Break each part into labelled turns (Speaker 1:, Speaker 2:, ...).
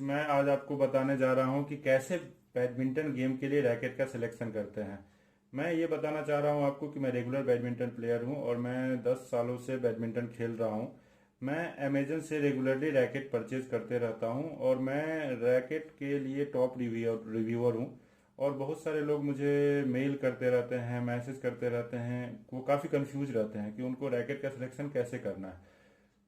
Speaker 1: मैं आज आपको बताने जा रहा हूं कि कैसे बैडमिंटन गेम के लिए रैकेट का सिलेक्शन करते हैं। मैं ये बताना चाह रहा हूं आपको कि मैं रेगुलर बैडमिंटन प्लेयर हूं और मैं 10 सालों से बैडमिंटन खेल रहा हूं। मैं अमेजन से रेगुलरली रैकेट परचेज करते रहता हूं और मैं रैकेट के लिए टॉप रिव्यूअर हूं। और बहुत सारे लोग मुझे मेल करते रहते हैं, मैसेज करते रहते हैं। वो काफ़ी कंफ्यूज रहते हैं कि उनको रैकेट का सिलेक्शन कैसे करना है।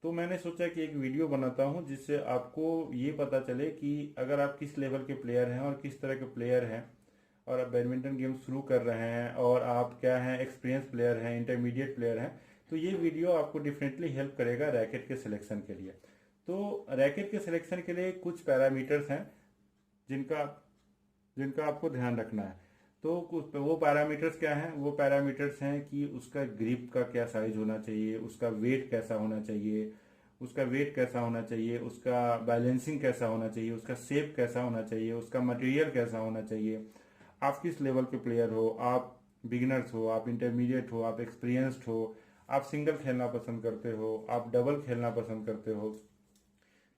Speaker 1: तो मैंने सोचा कि एक वीडियो बनाता हूं जिससे आपको ये पता चले कि अगर आप किस लेवल के प्लेयर हैं और किस तरह के प्लेयर हैं और आप बैडमिंटन गेम शुरू कर रहे हैं और आप क्या हैं, एक्सपीरियंस प्लेयर हैं, इंटरमीडिएट प्लेयर हैं, तो ये वीडियो आपको डिफरेंटली हेल्प करेगा रैकेट के सिलेक्शन के लिए। तो रैकेट के सिलेक्शन के लिए कुछ पैरामीटर्स हैं जिनका जिनका आपको ध्यान रखना है। तो कुछ वो पैरामीटर्स क्या हैं? वो पैरामीटर्स हैं कि उसका ग्रिप का क्या साइज होना चाहिए, उसका वेट कैसा होना चाहिए, उसका बैलेंसिंग कैसा होना चाहिए, उसका शेप कैसा होना चाहिए, उसका मटेरियल कैसा होना चाहिए। आप किस लेवल के प्लेयर हो, आप बिगिनर्स हो, आप इंटरमीडिएट हो, आप एक्सपीरियंस्ड हो, आप सिंगल खेलना पसंद करते हो, आप डबल खेलना पसंद करते हो।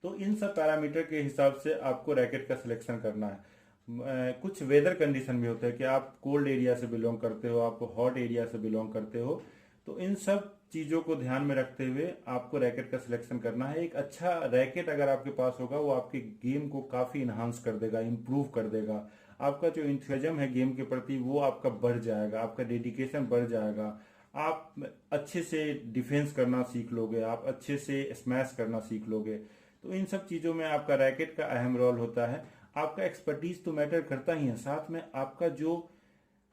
Speaker 1: तो इन सब पैरामीटर के हिसाब से आपको रैकेट का सिलेक्शन करना है। कुछ वेदर कंडीशन भी होते हैं कि आप कोल्ड एरिया से बिलोंग करते हो, आप हॉट एरिया से बिलोंग करते हो। तो इन सब चीज़ों को ध्यान में रखते हुए आपको रैकेट का सिलेक्शन करना है। एक अच्छा रैकेट अगर आपके पास होगा वो आपके गेम को काफ़ी इन्हांस कर देगा, इम्प्रूव कर देगा। आपका जो इंथुजिज्म है गेम के प्रति वो आपका बढ़ जाएगा, आपका डेडिकेशन बढ़ जाएगा। आप अच्छे से डिफेंस करना सीख लोगे, आप अच्छे से स्मैश करना सीख लोगे। तो इन सब चीज़ों में आपका रैकेट का अहम रोल होता है। आपका एक्सपर्टीज तो मैटर करता ही है, साथ में आपका जो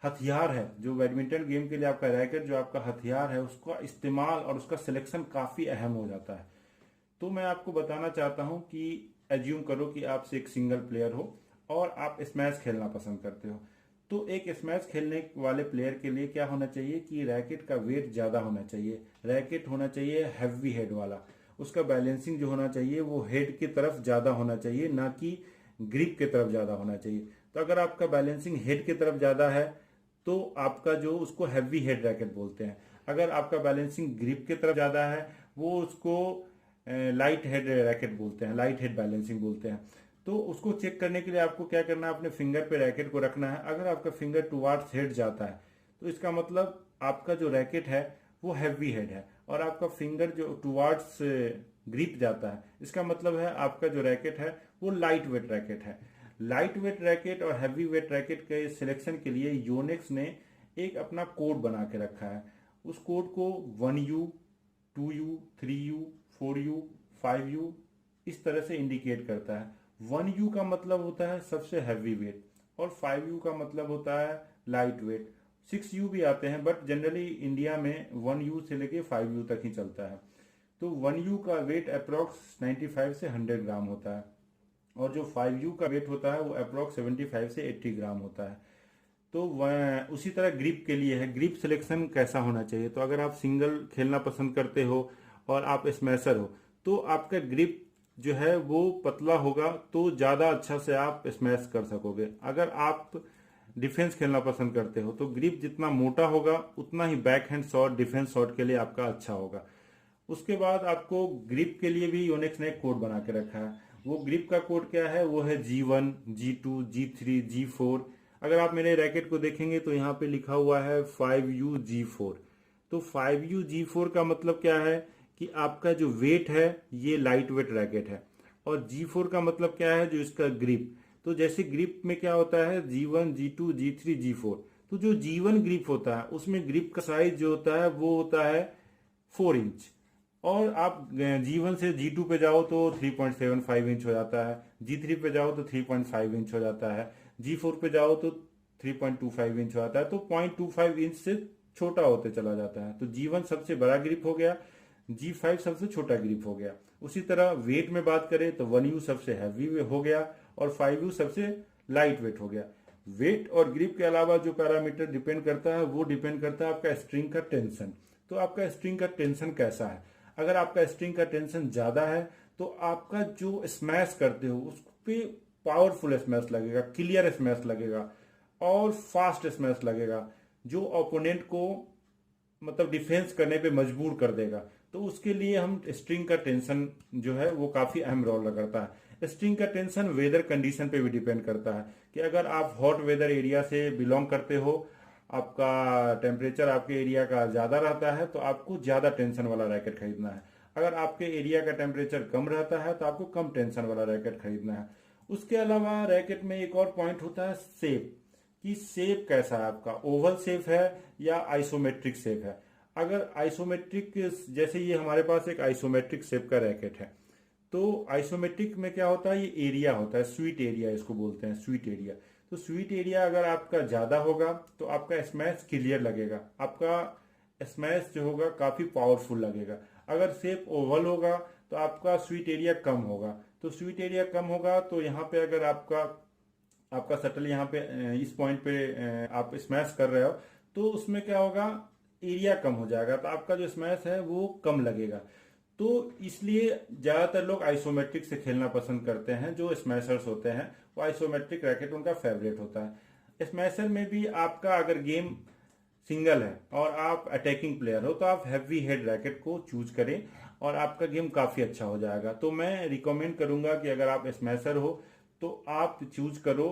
Speaker 1: हथियार है, जो बैडमिंटन गेम के लिए आपका रैकेट जो आपका हथियार है, उसका इस्तेमाल और उसका सिलेक्शन काफ़ी अहम हो जाता है। तो मैं आपको बताना चाहता हूं कि एज्यूम करो कि आप एक सिंगल प्लेयर हो और आप स्मैश खेलना पसंद करते हो। तो एक स्मैश खेलने वाले प्लेयर के लिए क्या होना चाहिए कि रैकेट का वेट ज़्यादा होना चाहिए, रैकेट होना चाहिए हैवी हेड वाला। उसका बैलेंसिंग जो होना चाहिए वो हेड की तरफ ज़्यादा होना चाहिए, ना कि ग्रिप की तरफ ज़्यादा होना चाहिए। तो अगर आपका बैलेंसिंग हेड की तरफ ज़्यादा है तो आपका जो उसको हैवी हेड रैकेट बोलते हैं। अगर आपका बैलेंसिंग ग्रिप की तरफ ज़्यादा है वो उसको लाइट हेड रैकेट बोलते हैं, लाइट हेड बैलेंसिंग बोलते हैं। तो उसको चेक करने के लिए आपको क्या करना है, अपने फिंगर पे रैकेट को रखना है। अगर आपका फिंगर टुवार्ड्स हेड जाता है तो इसका मतलब आपका जो रैकेट है वो हैवी हेड है, और आपका फिंगर जो टुवार्ड्स ग्रिप जाता है इसका मतलब है आपका जो रैकेट है वो लाइट वेट रैकेट है। लाइट वेट रैकेट और हैवी वेट रैकेट के सिलेक्शन के लिए योनेक्स ने एक अपना कोड बना के रखा है। उस कोड को 1U, 2U, 3U, 4U, 5U इस तरह से इंडिकेट करता है। 1U का मतलब होता है सबसे हैवी वेट और 5U का मतलब होता है लाइट वेट। 6U भी आते हैं बट जनरली इंडिया में 1U से लेके 5U तक ही चलता है। तो 1U का वेट अप्रोक्स 95 से 100 ग्राम होता है और जो 5U का वेट होता है वो अप्रोक्स 75 से 80 ग्राम होता है। तो उसी तरह ग्रिप के लिए है, ग्रिप सिलेक्शन कैसा होना चाहिए। तो अगर आप सिंगल खेलना पसंद करते हो और आप स्मैशर हो तो आपका ग्रिप जो है वो पतला होगा तो ज़्यादा अच्छा से आप स्मैश कर सकोगे। अगर आप डिफेंस खेलना पसंद करते हो तो ग्रिप जितना मोटा होगा उतना ही backhand shot, defence shot के लिए आपका अच्छा होगा। उसके बाद आपको ग्रिप के लिए भी योनेक्स ने एक कोड बना के रखा है। वो ग्रिप का कोड क्या है, वो है G1, G2, G3, G4। अगर आप मेरे रैकेट को देखेंगे तो यहाँ पे लिखा हुआ है 5U G4। तो 5U G4 का मतलब क्या है कि आपका जो वेट है ये लाइट वेट रैकेट है, और G4 का मतलब क्या है, जो इसका ग्रिप। तो जैसे ग्रिप में क्या होता है G1, G2, G3, G4। तो जो G1 ग्रिप होता है उसमें ग्रिप का साइज जो होता है वो होता है 4 इंच। और आप G1 से G2 पे जाओ तो 3.75 इंच हो जाता है, G3 पे जाओ तो 3.5 इंच हो जाता है, G4 पे जाओ तो 3.25 इंच हो जाता है। तो 0.25 इंच से छोटा होते चला जाता है। तो G1 सबसे बड़ा ग्रिप हो गया, G5 सबसे छोटा ग्रिप हो गया। उसी तरह वेट में बात करें तो 1U सबसे हैवी हो गया और 5U सबसे लाइट वेट हो गया। वेट और ग्रिप के अलावा जो पैरामीटर डिपेंड करता है वो डिपेंड करता है आपका स्ट्रिंग का टेंशन। तो आपका स्ट्रिंग का टेंशन कैसा है? अगर आपका स्ट्रिंग का टेंशन ज्यादा है तो आपका जो स्मैश करते हो उस पे पावरफुल स्मैश लगेगा, क्लियर स्मैश लगेगा और फास्ट स्मैश लगेगा, जो ओपोनेंट को मतलब डिफेंस करने पे मजबूर कर देगा। तो उसके लिए हम स्ट्रिंग का टेंशन जो है वो काफी अहम रोल करता है। स्ट्रिंग का टेंशन वेदर कंडीशन पे भी डिपेंड करता है कि अगर आप हॉट वेदर एरिया से बिलोंग करते हो, आपका टेम्परेचर आपके एरिया का ज़्यादा रहता है, तो आपको ज़्यादा टेंशन वाला रैकेट खरीदना है। अगर आपके एरिया का टेम्परेचर कम रहता है तो आपको कम टेंशन वाला रैकेट खरीदना है। उसके अलावा रैकेट में एक और पॉइंट होता है शेप, कि शेप कैसा है आपका, ओवल शेप है या आइसोमेट्रिक शेप है। अगर आइसोमेट्रिक, जैसे ये हमारे पास एक आइसोमेट्रिक शेप का रैकेट है, तो आइसोमेट्रिक में क्या होता है, ये एरिया होता है, स्वीट एरिया इसको बोलते हैं, स्वीट एरिया। तो स्वीट एरिया अगर आपका ज्यादा होगा तो आपका स्मैश क्लियर लगेगा, आपका स्मैश जो होगा काफी पावरफुल लगेगा। अगर शेप ओवल होगा तो आपका स्वीट एरिया कम होगा। तो स्वीट एरिया कम होगा तो यहाँ पे अगर आपका आपका शटल यहाँ पे इस पॉइंट पे आप स्मैश कर रहे हो तो उसमें क्या होगा, एरिया कम हो जाएगा, तो आपका जो स्मैश है वो कम लगेगा। तो इसलिए ज्यादातर लोग आइसोमेट्रिक से खेलना पसंद करते हैं। जो स्मैशर्स होते हैं वो आइसोमेट्रिक रैकेट उनका फेवरेट होता है। स्मैशर में भी आपका अगर गेम सिंगल है और आप अटैकिंग प्लेयर हो तो आप हैवी हेड रैकेट को चूज करें और आपका गेम काफी अच्छा हो जाएगा। तो मैं रिकमेंड करूंगा कि अगर आप स्मैशर हो तो आप चूज करो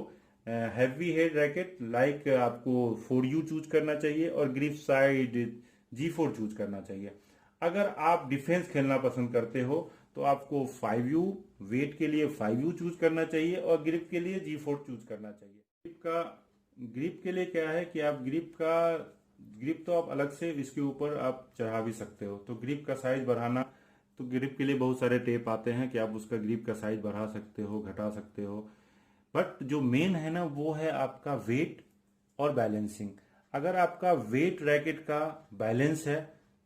Speaker 1: हैवी हेड रैकेट, लाइक आपको 4U चूज करना चाहिए और ग्रिप साइड G4 चूज करना चाहिए। अगर आप डिफेंस खेलना पसंद करते हो तो आपको 5U, वेट के लिए 5U चूज करना चाहिए और ग्रिप के लिए G4 चूज करना चाहिए। ग्रिप के लिए क्या है कि आप ग्रिप तो आप अलग से इसके ऊपर आप चढ़ा भी सकते हो। तो ग्रिप का साइज बढ़ाना, तो ग्रिप के लिए बहुत सारे टेप आते हैं कि आप उसका ग्रिप का साइज बढ़ा सकते हो, घटा सकते हो। बट जो मेन है ना वो है आपका वेट और बैलेंसिंग। अगर आपका वेट रैकेट का बैलेंस है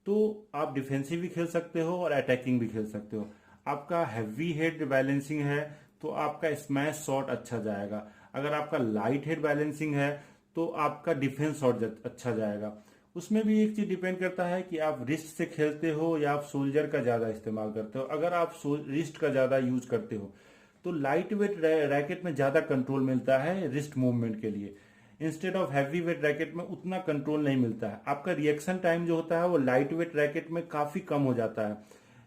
Speaker 1: तो आप डिफेंसिव भी खेल सकते हो और अटैकिंग भी खेल सकते हो। आपका हैवी हेड बैलेंसिंग है तो आपका स्मैश शॉट अच्छा जाएगा। अगर आपका लाइट हेड बैलेंसिंग है तो आपका डिफेंस शॉट अच्छा जाएगा। उसमें भी एक चीज डिपेंड करता है कि आप रिस्ट से खेलते हो या आप सोल्जर का ज्यादा इस्तेमाल करते हो। अगर आप रिस्ट का ज्यादा यूज करते हो तो लाइट वेट रैकेट में ज्यादा कंट्रोल मिलता है रिस्ट मूवमेंट के लिए, instead of heavy weight racket में उतना कंट्रोल नहीं मिलता है। आपका रिएक्शन टाइम जो होता है वो लाइट वेट रैकेट में काफी कम हो जाता है,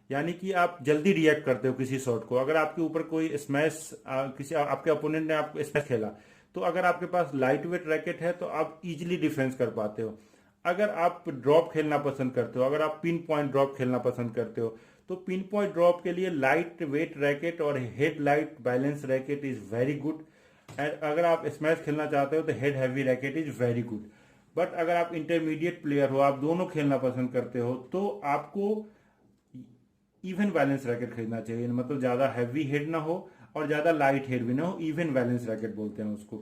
Speaker 1: यानी कि आप जल्दी रिएक्ट करते हो किसी शॉट को। अगर आपके ऊपर कोई स्मैश, किसी आपके अपोनेंट ने आपको स्मैश खेला तो अगर आपके पास लाइट वेट रैकेट है तो आप इजिली डिफेंस कर पाते हो। अगर आप ड्रॉप खेलना पसंद करते हो, अगर आप पिन पॉइंट ड्रॉप खेलना पसंद करते हो तो पिन पॉइंट ड्रॉप के लिए लाइट वेट रैकेट और head light balance racket is very good. And अगर आप स्मैश खेलना चाहते हो तो head heavy racket is very good. But अगर आप इंटरमीडिएट प्लेयर हो, आप दोनों खेलना पसंद करते हो, तो आपको इवन बैलेंस रैकेट खरीदना चाहिए। मतलब ज्यादा हैवी हेड ना हो और ज्यादा लाइट हेड भी ना हो, इवन बैलेंस रैकेट बोलते हैं उसको।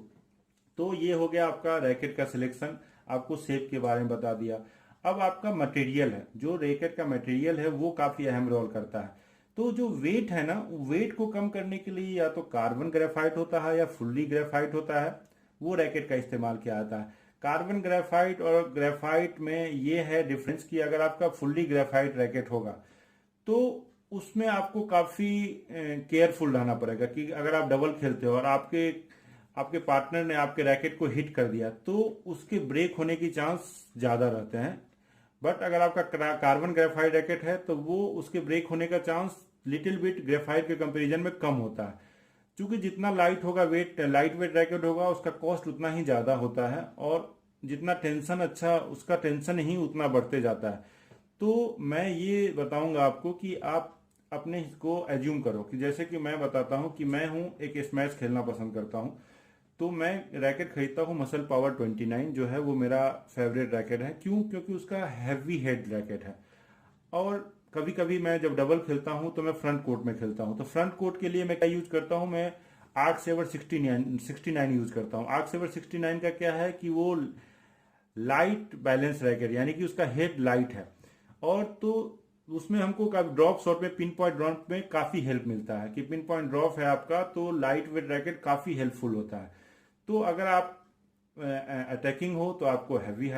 Speaker 1: तो ये हो गया आपका रैकेट का सिलेक्शन, आपको शेप के बारे में बता दिया। अब आपका मटेरियल है, जो रैकेट का मटेरियल है वो काफी अहम रोल करता है। तो जो वेट है ना, वेट को कम करने के लिए या तो कार्बन ग्रेफाइट होता है या फुल्ली ग्रेफाइट होता है, वो रैकेट का इस्तेमाल किया जाता है। कार्बन ग्रेफाइट और ग्रेफाइट में ये है डिफरेंस कि अगर आपका फुल्ली ग्रेफाइट रैकेट होगा तो उसमें आपको काफी केयरफुल रहना पड़ेगा कि अगर आप डबल खेलते हो और आपके पार्टनर ने आपके रैकेट को हिट कर दिया तो उसके ब्रेक होने की चांस ज्यादा रहते हैं। बट अगर आपका कार्बन ग्रेफाइट रैकेट है तो वो उसके ब्रेक होने का चांस लिटिल बिट ग्रेफाइट के कंपैरिजन में कम होता है, क्योंकि जितना लाइट होगा लाइट वेट रैकेट होगा उसका कॉस्ट उतना ही ज्यादा होता है और जितना टेंशन अच्छा उसका टेंशन ही उतना बढ़ते जाता है। तो मैं ये बताऊंगा आपको कि आप अपने को एज्यूम करो कि जैसे कि मैं बताता हूं कि मैं हूं एक स्मैश खेलना पसंद करता हूं, तो मैं रैकेट खरीदता हूं मसल पावर 29 जो है वो मेरा फेवरेट रैकेट है। क्यों? क्योंकि उसका हैवी हेड रैकेट है। और कभी कभी मैं जब डबल खेलता हूं तो मैं फ्रंट कोर्ट में खेलता हूं, तो फ्रंट कोर्ट के लिए मैं क्या यूज करता हूं, मैं आर्क सेवर 69 यूज करता हूं। आर्क सेवर 69 का क्या है कि वो लाइट बैलेंस रैकेट, यानी कि उसका हेड लाइट है और तो उसमें हमको ड्रॉप शॉट में पिन पॉइंट ड्रॉप में काफी हेल्प मिलता है कि पिन पॉइंट ड्रॉप है आपका तो लाइट वेट रैकेट काफी हेल्पफुल होता है। तो अगर आप अटैकिंग हो तो आपको हैवी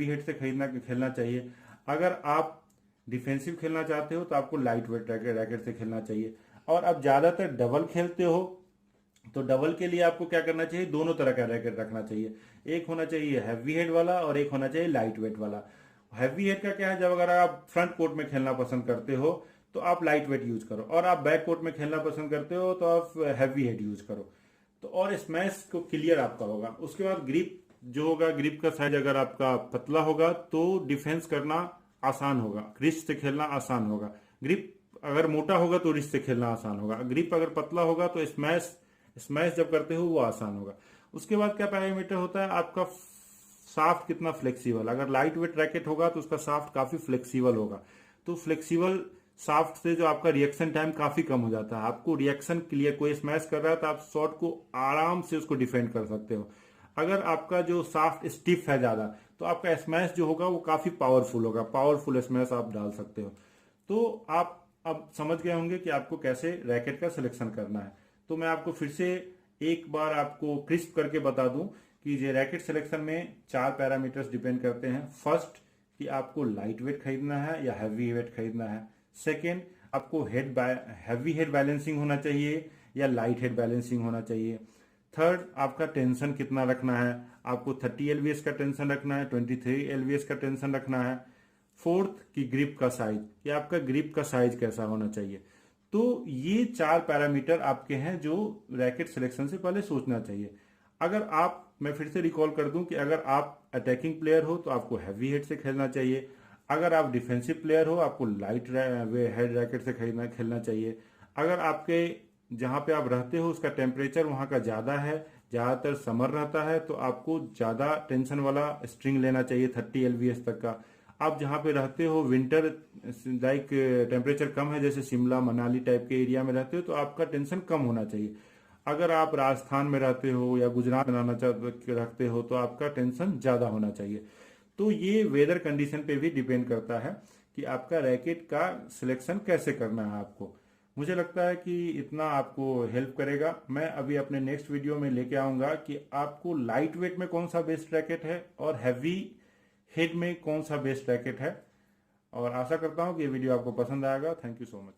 Speaker 1: हेड से खेलना चाहिए। अगर आप डिफेंसिव खेलना चाहते हो तो आपको लाइट वेट रैकेट से खेलना चाहिए। और अब ज्यादातर डबल खेलते हो तो डबल के लिए आपको क्या करना चाहिए, दोनों तरह का रैकेट रखना चाहिए। एक होना चाहिए हैवी हेड वाला और एक होना चाहिए लाइट वेट वाला। हैवी हेड का क्या है, जब अगर आप फ्रंट कोर्ट में खेलना पसंद करते हो तो आप लाइट वेट यूज करो, और आप बैक कोर्ट में खेलना पसंद करते हो तो आप हैवी हेड यूज करो। तो और स्मैश को क्लियर आपका होगा। उसके बाद ग्रिप जो होगा, ग्रिप का साइज अगर आपका पतला होगा तो डिफेंस करना आसान होगा, रिस्ट से खेलना आसान होगा। ग्रिप अगर मोटा होगा तो रिस्ट से खेलना आसान होगा। ग्रिप अगर पतला होगा तो स्मैश जब करते हो वो आसान होगा। उसके बाद क्या पैरामीटर होता है आपका, शाफ्ट कितना फ्लेक्सिबल। अगर लाइट वेट रैकेट होगा तो उसका शाफ्ट काफी फ्लेक्सिबल होगा। तो फ्लेक्सिबल शाफ्ट से जो आपका रिएक्शन टाइम काफी कम हो जाता है। आपको रिएक्शन क्लियर, कोई स्मैश कर रहा है तो आप शॉट को आराम से उसको डिफेंड कर सकते हो। अगर आपका जो शाफ्ट स्टिफ है ज्यादा तो आपका स्मैश जो होगा वो काफी पावरफुल होगा, पावरफुल स्मैश आप डाल सकते हो। तो आप अब समझ गए होंगे कि आपको कैसे रैकेट का सिलेक्शन करना है। तो मैं आपको फिर से एक बार आपको क्रिस्प करके बता दूं कि ये रैकेट सिलेक्शन में 4 पैरामीटर्स डिपेंड करते हैं। फर्स्ट, कि आपको लाइट वेट खरीदना है या हैवी वेट खरीदना है। सेकेंड, आपको हैवी हेड बैलेंसिंग होना चाहिए या लाइट हेड बैलेंसिंग होना चाहिए। थर्ड, आपका टेंशन कितना रखना है, आपको 30 एलवीएस का टेंशन रखना है, 23 एलवीएस का टेंशन रखना है। फोर्थ, कि ग्रिप का साइज, कि आपका ग्रिप का साइज कैसा होना चाहिए। तो ये 4 पैरामीटर आपके हैं जो रैकेट सिलेक्शन से पहले सोचना चाहिए। अगर आप, मैं फिर से रिकॉल कर दूं कि अगर आप अटैकिंग प्लेयर हो तो आपको हैवी हेड से खेलना चाहिए। अगर आप डिफेंसिव प्लेयर हो आपको लाइट हेड रैकेट से खेलना चाहिए। अगर आपके जहां पे आप रहते हो उसका टेम्परेचर वहां का ज्यादा है, ज्यादातर समर रहता है, तो आपको ज्यादा टेंशन वाला स्ट्रिंग लेना चाहिए 30 एलवीएस तक का। आप जहाँ पे रहते हो विंटर लाइक टेम्परेचर कम है, जैसे शिमला मनाली टाइप के एरिया में रहते हो, तो आपका टेंशन कम होना चाहिए। अगर आप राजस्थान में रहते हो या गुजरात में रखते हो तो आपका टेंशन ज्यादा होना चाहिए। तो ये वेदर कंडीशन पे भी डिपेंड करता है कि आपका रैकेट का सिलेक्शन कैसे करना है आपको। मुझे लगता है कि इतना आपको हेल्प करेगा। मैं अभी अपने नेक्स्ट वीडियो में लेके आऊंगा कि आपको लाइट वेट में कौन सा बेस्ट रैकेट है और हैवी हेड में कौन सा बेस्ट रैकेट है। और आशा करता हूं कि ये वीडियो आपको पसंद आएगा। Thank you so much.